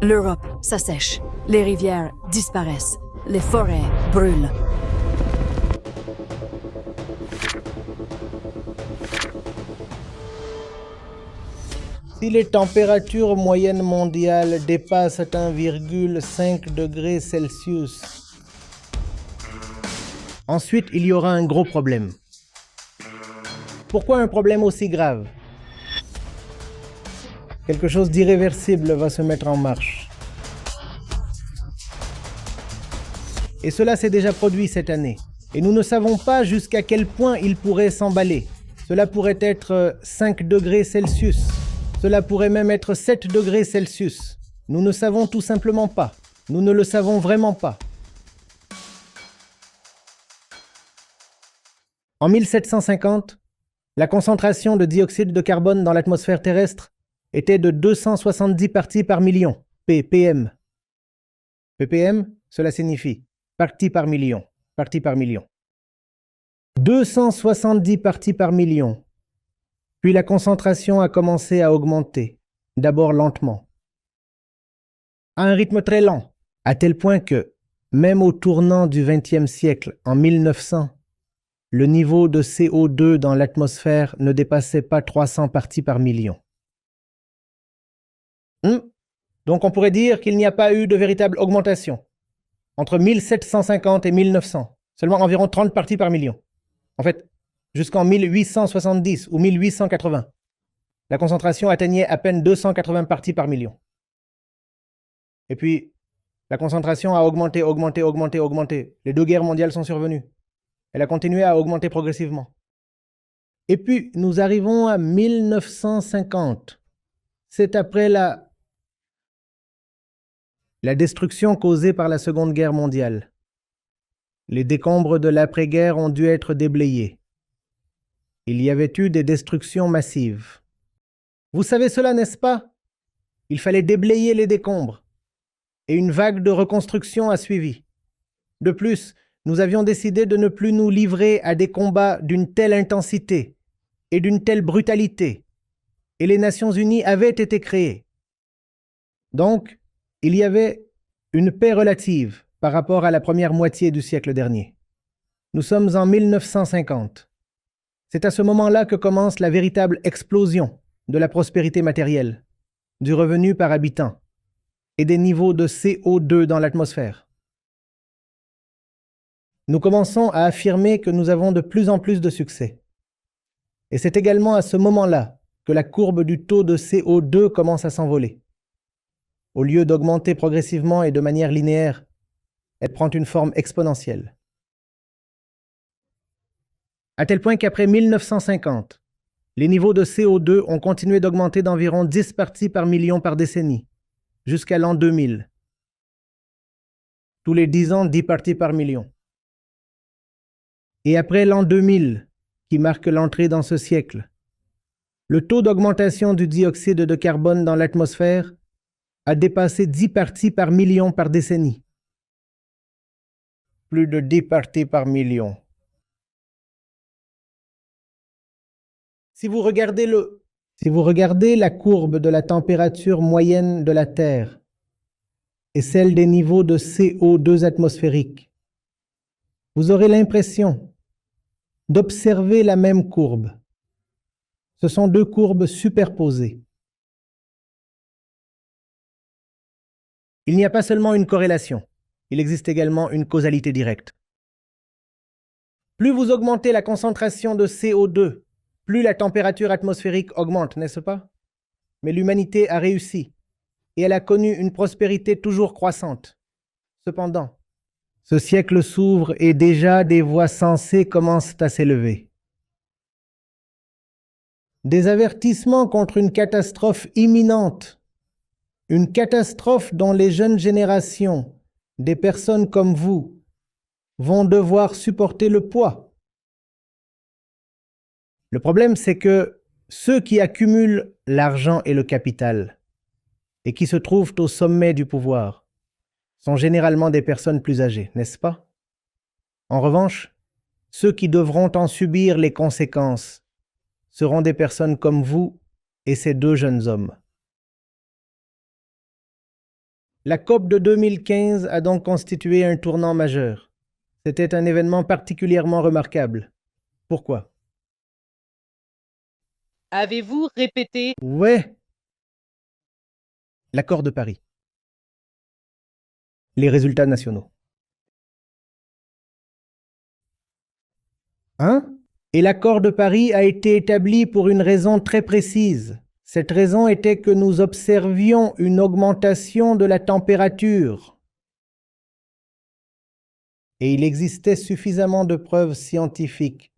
L'Europe s'assèche, les rivières disparaissent, les forêts brûlent. Si les températures moyennes mondiales dépassent 1,5 degré Celsius, ensuite il y aura un gros problème. Pourquoi un problème aussi grave? Quelque chose d'irréversible va se mettre en marche. Et cela s'est déjà produit cette année. Et nous ne savons pas jusqu'à quel point il pourrait s'emballer. Cela pourrait être 5 degrés Celsius. Cela pourrait même être 7 degrés Celsius. Nous ne savons tout simplement pas. Nous ne le savons vraiment pas. En 1750, la concentration de dioxyde de carbone dans l'atmosphère terrestre était de 270 parties par million, ppm. ppm, cela signifie parties par million, parties par million. 270 parties par million. Puis la concentration a commencé à augmenter, d'abord lentement, à un rythme très lent, à tel point que, même au tournant du XXe siècle, en 1900, le niveau de CO2 dans l'atmosphère ne dépassait pas 300 parties par million. Donc on pourrait dire qu'il n'y a pas eu de véritable augmentation. Entre 1750 et 1900, seulement environ 30 parties par million. En fait, jusqu'en 1870 ou 1880, la concentration atteignait à peine 280 parties par million. Et puis, la concentration a augmenté, augmenté, augmenté, augmenté. Les 2 guerres mondiales sont survenues. Elle a continué à augmenter progressivement. Et puis, nous arrivons à 1950. C'est après la destruction causée par la Seconde Guerre mondiale. Les décombres de l'après-guerre ont dû être déblayés. Il y avait eu des destructions massives. Vous savez cela, n'est-ce pas? Il fallait déblayer les décombres. Et une vague de reconstruction a suivi. De plus, nous avions décidé de ne plus nous livrer à des combats d'une telle intensité et d'une telle brutalité. Et les Nations Unies avaient été créées. Donc, il y avait une paix relative par rapport à la première moitié du siècle dernier. Nous sommes en 1950. C'est à ce moment-là que commence la véritable explosion de la prospérité matérielle, du revenu par habitant et des niveaux de CO2 dans l'atmosphère. Nous commençons à affirmer que nous avons de plus en plus de succès. Et c'est également à ce moment-là que la courbe du taux de CO2 commence à s'envoler. Au lieu d'augmenter progressivement et de manière linéaire, elle prend une forme exponentielle. À tel point qu'après 1950, les niveaux de CO2 ont continué d'augmenter d'environ 10 parties par million par décennie, jusqu'à l'an 2000. Tous les 10 ans, 10 parties par million. Et après l'an 2000, qui marque l'entrée dans ce siècle, le taux d'augmentation du dioxyde de carbone dans l'atmosphère a dépassé 10 parties par million par décennie. Plus de 10 parties par million. Si vous regardez la courbe de la température moyenne de la Terre et celle des niveaux de CO2 atmosphériques, vous aurez l'impression d'observer la même courbe. Ce sont 2 courbes superposées. Il n'y a pas seulement une corrélation, il existe également une causalité directe. Plus vous augmentez la concentration de CO2, plus la température atmosphérique augmente, n'est-ce pas? Mais l'humanité a réussi, et elle a connu une prospérité toujours croissante. Cependant, ce siècle s'ouvre et déjà des voix sensées commencent à s'élever. Des avertissements contre une catastrophe imminente, une catastrophe dont les jeunes générations, des personnes comme vous, vont devoir supporter le poids. Le problème, c'est que ceux qui accumulent l'argent et le capital, et qui se trouvent au sommet du pouvoir, sont généralement des personnes plus âgées, n'est-ce pas? En revanche, ceux qui devront en subir les conséquences seront des personnes comme vous et ces 2 jeunes hommes. La COP de 2015 a donc constitué un tournant majeur. C'était un événement particulièrement remarquable. Pourquoi? Avez-vous répété? Ouais. L'accord de Paris. Les résultats nationaux. Hein? Et l'accord de Paris a été établi pour une raison très précise. Cette raison était que nous observions une augmentation de la température. Et il existait suffisamment de preuves scientifiques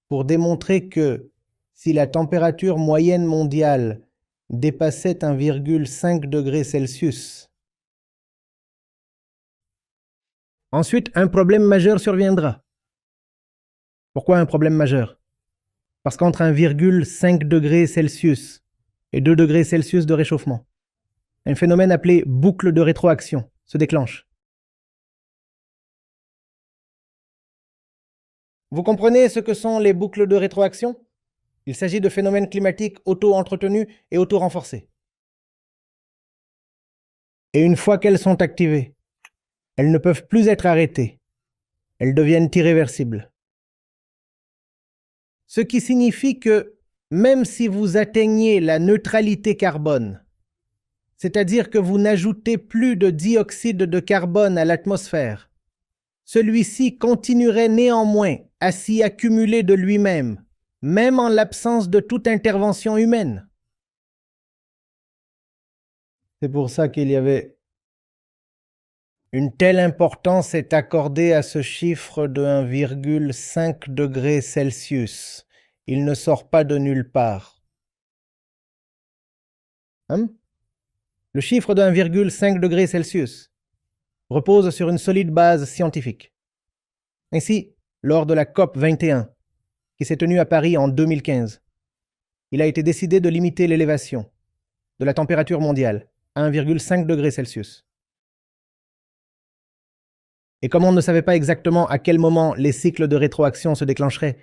pour démontrer que si la température moyenne mondiale dépassait 1,5 degré Celsius, ensuite un problème majeur surviendra. Pourquoi un problème majeur? Parce qu'entre 1,5 degré Celsius et 2 degrés Celsius de réchauffement, un phénomène appelé boucle de rétroaction se déclenche. Vous comprenez ce que sont les boucles de rétroaction? Il s'agit de phénomènes climatiques auto-entretenus et auto-renforcés. Et une fois qu'elles sont activées, elles ne peuvent plus être arrêtées. Elles deviennent irréversibles. Ce qui signifie que même si vous atteignez la neutralité carbone, c'est-à-dire que vous n'ajoutez plus de dioxyde de carbone à l'atmosphère, celui-ci continuerait néanmoins à s'y accumuler de lui-même, même en l'absence de toute intervention humaine. C'est pour ça qu'il y avait une telle importance est accordée à ce chiffre de 1,5 degré Celsius. Il ne sort pas de nulle part. Le chiffre de 1,5 degré Celsius repose sur une solide base scientifique. Ainsi, lors de la COP 21, qui s'est tenue à Paris en 2015, il a été décidé de limiter l'élévation de la température mondiale à 1,5 degré Celsius. Et comme on ne savait pas exactement à quel moment les cycles de rétroaction se déclencheraient,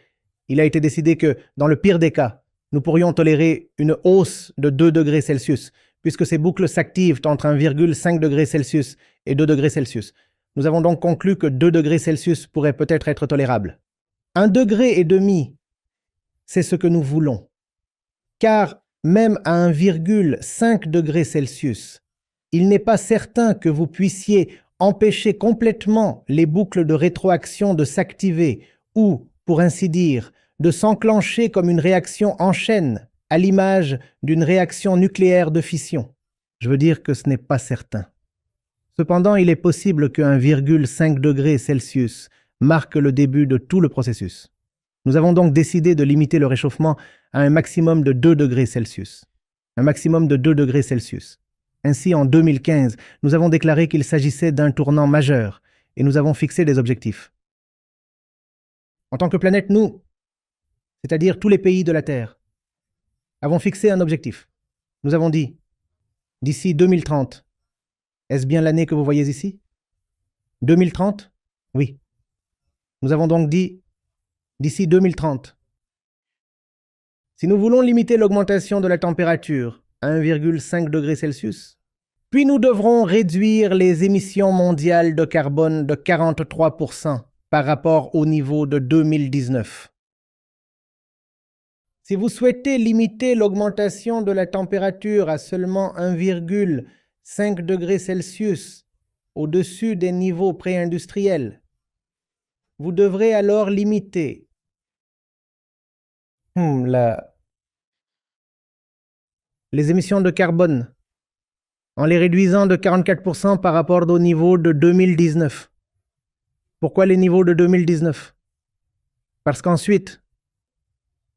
il a été décidé que, dans le pire des cas, nous pourrions tolérer une hausse de 2 degrés Celsius, puisque ces boucles s'activent entre 1,5 degré Celsius et 2 degrés Celsius. Nous avons donc conclu que 2 degrés Celsius pourraient peut-être être tolérables. 1,5 degré, c'est ce que nous voulons. Car même à 1,5 degré Celsius, il n'est pas certain que vous puissiez empêcher complètement les boucles de rétroaction de s'activer ou, pour ainsi dire, de s'enclencher comme une réaction en chaîne, à l'image d'une réaction nucléaire de fission. Je veux dire que ce n'est pas certain. Cependant, il est possible que 1,5 degré Celsius marque le début de tout le processus. Nous avons donc décidé de limiter le réchauffement à un maximum de 2 degrés Celsius. Un maximum de 2 degrés Celsius. Ainsi, en 2015, nous avons déclaré qu'il s'agissait d'un tournant majeur et nous avons fixé des objectifs. En tant que planète, nous, c'est-à-dire tous les pays de la Terre, avons fixé un objectif. Nous avons dit, d'ici 2030, est-ce bien l'année que vous voyez ici? 2030? Oui. Nous avons donc dit, d'ici 2030, si nous voulons limiter l'augmentation de la température à 1,5 degré Celsius, puis nous devrons réduire les émissions mondiales de carbone de 43% par rapport au niveau de 2019. Si vous souhaitez limiter l'augmentation de la température à seulement 1,5 degré Celsius au-dessus des niveaux pré-industriels, vous devrez alors limiter les émissions de carbone en les réduisant de 44% par rapport au niveau de 2019. Pourquoi les niveaux de 2019? Parce qu'ensuite,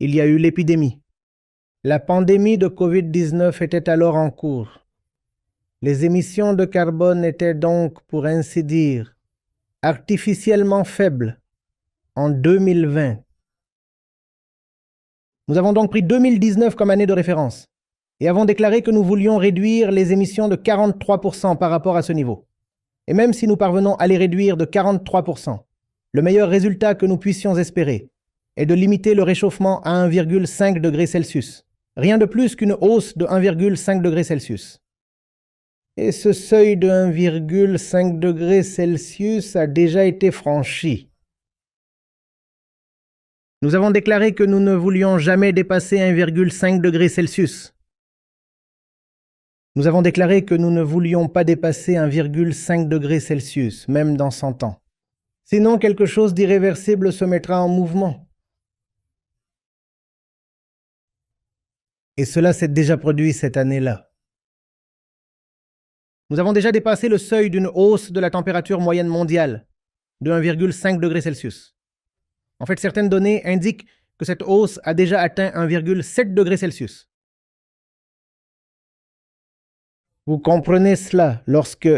il y a eu l'épidémie. La pandémie de Covid-19 était alors en cours. Les émissions de carbone étaient donc, pour ainsi dire, artificiellement faibles en 2020. Nous avons donc pris 2019 comme année de référence et avons déclaré que nous voulions réduire les émissions de 43% par rapport à ce niveau. Et même si nous parvenons à les réduire de 43%, le meilleur résultat que nous puissions espérer est de limiter le réchauffement à 1,5 degré Celsius. Rien de plus qu'une hausse de 1,5 degré Celsius. Et ce seuil de 1,5 degré Celsius a déjà été franchi. Nous avons déclaré que nous ne voulions jamais dépasser 1,5 degré Celsius. Nous avons déclaré que nous ne voulions pas dépasser 1,5 degré Celsius, même dans 100 ans. Sinon, quelque chose d'irréversible se mettra en mouvement. Et cela s'est déjà produit cette année-là. Nous avons déjà dépassé le seuil d'une hausse de la température moyenne mondiale de 1,5 degré Celsius. En fait, certaines données indiquent que cette hausse a déjà atteint 1,7 degré Celsius. Vous comprenez cela lorsque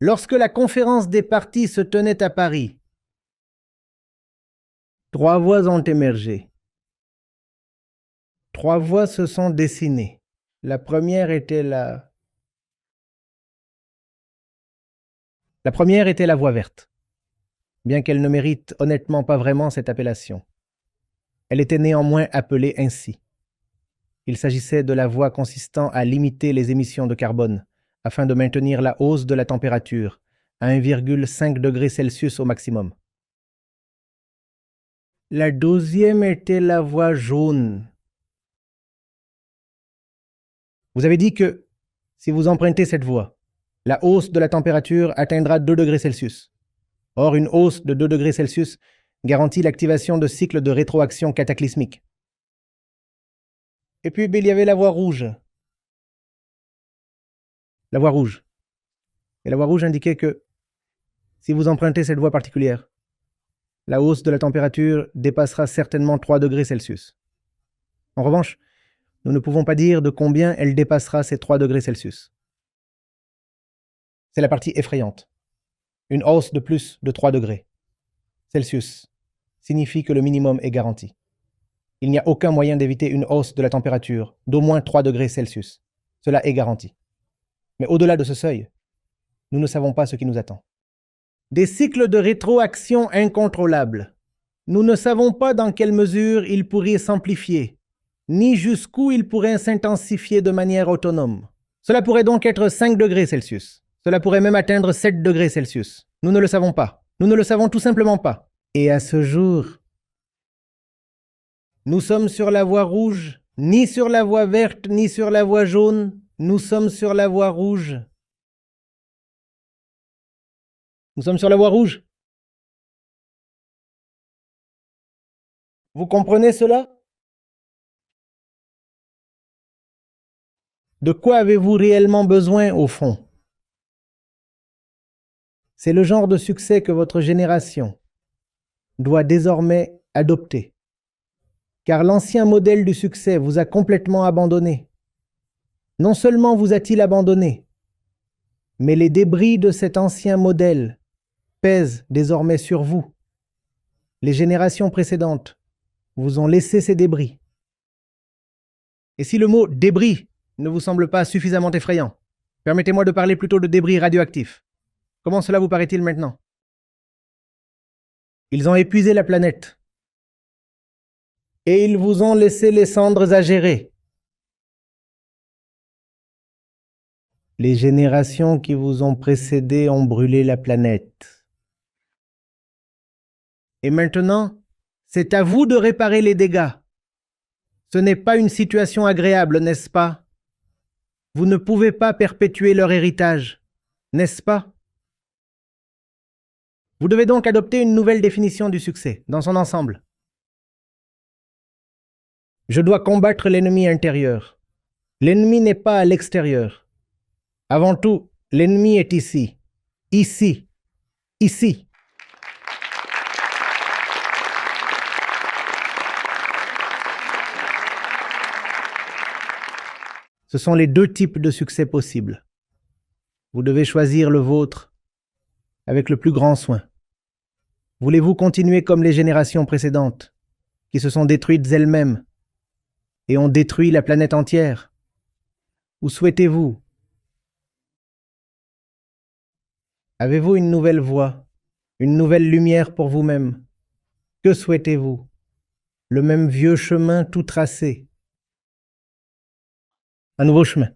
la conférence des partis se tenait à Paris. 3 voix ont émergé. 3 voix se sont dessinées. La première était la voix verte, bien qu'elle ne mérite honnêtement pas vraiment cette appellation. Elle était néanmoins appelée ainsi. Il s'agissait de la voie consistant à limiter les émissions de carbone afin de maintenir la hausse de la température à 1,5 degré Celsius au maximum. La deuxième était la voie jaune. Vous avez dit que si vous empruntez cette voie, la hausse de la température atteindra 2 degrés Celsius. Or, une hausse de 2 degrés Celsius garantit l'activation de cycles de rétroaction cataclysmiques. Et puis, il y avait la voie rouge. La voie rouge. Et la voie rouge indiquait que si vous empruntez cette voie particulière, la hausse de la température dépassera certainement 3 degrés Celsius. En revanche, nous ne pouvons pas dire de combien elle dépassera ces 3 degrés Celsius. C'est la partie effrayante. Une hausse de plus de 3 degrés Celsius signifie que le minimum est garanti. Il n'y a aucun moyen d'éviter une hausse de la température d'au moins 3 degrés Celsius. Cela est garanti. Mais au-delà de ce seuil, nous ne savons pas ce qui nous attend. Des cycles de rétroaction incontrôlables. Nous ne savons pas dans quelle mesure ils pourraient s'amplifier, ni jusqu'où ils pourraient s'intensifier de manière autonome. Cela pourrait donc être 5 degrés Celsius. Cela pourrait même atteindre 7 degrés Celsius. Nous ne le savons pas. Nous ne le savons tout simplement pas. Et à ce jour, nous sommes sur la voie rouge, ni sur la voie verte, ni sur la voie jaune. Nous sommes sur la voie rouge. Nous sommes sur la voie rouge. Vous comprenez cela? De quoi avez-vous réellement besoin au fond? C'est le genre de succès que votre génération doit désormais adopter. Car l'ancien modèle du succès vous a complètement abandonné. Non seulement vous a-t-il abandonné, mais les débris de cet ancien modèle pèsent désormais sur vous. Les générations précédentes vous ont laissé ces débris. Et si le mot « débris » ne vous semble pas suffisamment effrayant, permettez-moi de parler plutôt de débris radioactifs. Comment cela vous paraît-il maintenant? Ils ont épuisé la planète. Et ils vous ont laissé les cendres à gérer. Les générations qui vous ont précédé ont brûlé la planète. Et maintenant, c'est à vous de réparer les dégâts. Ce n'est pas une situation agréable, n'est-ce pas? Vous ne pouvez pas perpétuer leur héritage, n'est-ce pas? Vous devez donc adopter une nouvelle définition du succès, dans son ensemble. Je dois combattre l'ennemi intérieur. L'ennemi n'est pas à l'extérieur. Avant tout, l'ennemi est ici. Ici. Ici. Ce sont les deux types de succès possibles. Vous devez choisir le vôtre avec le plus grand soin. Voulez-vous continuer comme les générations précédentes, qui se sont détruites elles-mêmes et ont détruit la planète entière? Ou souhaitez-vous? Avez-vous une nouvelle voie, une nouvelle lumière pour vous-même? Que souhaitez-vous? Le même vieux chemin tout tracé? Un nouveau chemin.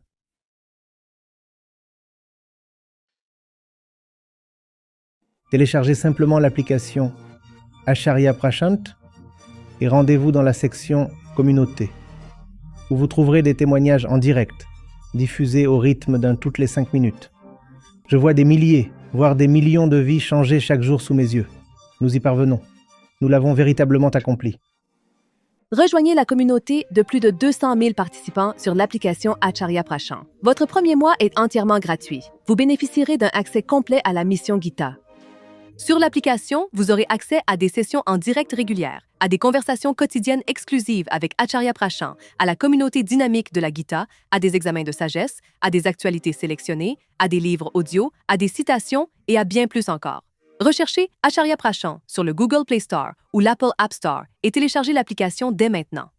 Téléchargez simplement l'application Acharya Prashant et rendez-vous dans la section Communauté, où vous trouverez des témoignages en direct, diffusés au rythme d'un toutes les 5 minutes. Je vois des milliers, voire des millions de vies changer chaque jour sous mes yeux. Nous y parvenons. Nous l'avons véritablement accompli. Rejoignez la communauté de plus de 200 000 participants sur l'application Acharya Prashant. Votre premier mois est entièrement gratuit. Vous bénéficierez d'un accès complet à la mission Gita. Sur l'application, vous aurez accès à des sessions en direct régulières, à des conversations quotidiennes exclusives avec Acharya Prashant, à la communauté dynamique de la Gita, à des examens de sagesse, à des actualités sélectionnées, à des livres audio, à des citations et à bien plus encore. Recherchez Acharya Prashant sur le Google Play Store ou l'Apple App Store et téléchargez l'application dès maintenant.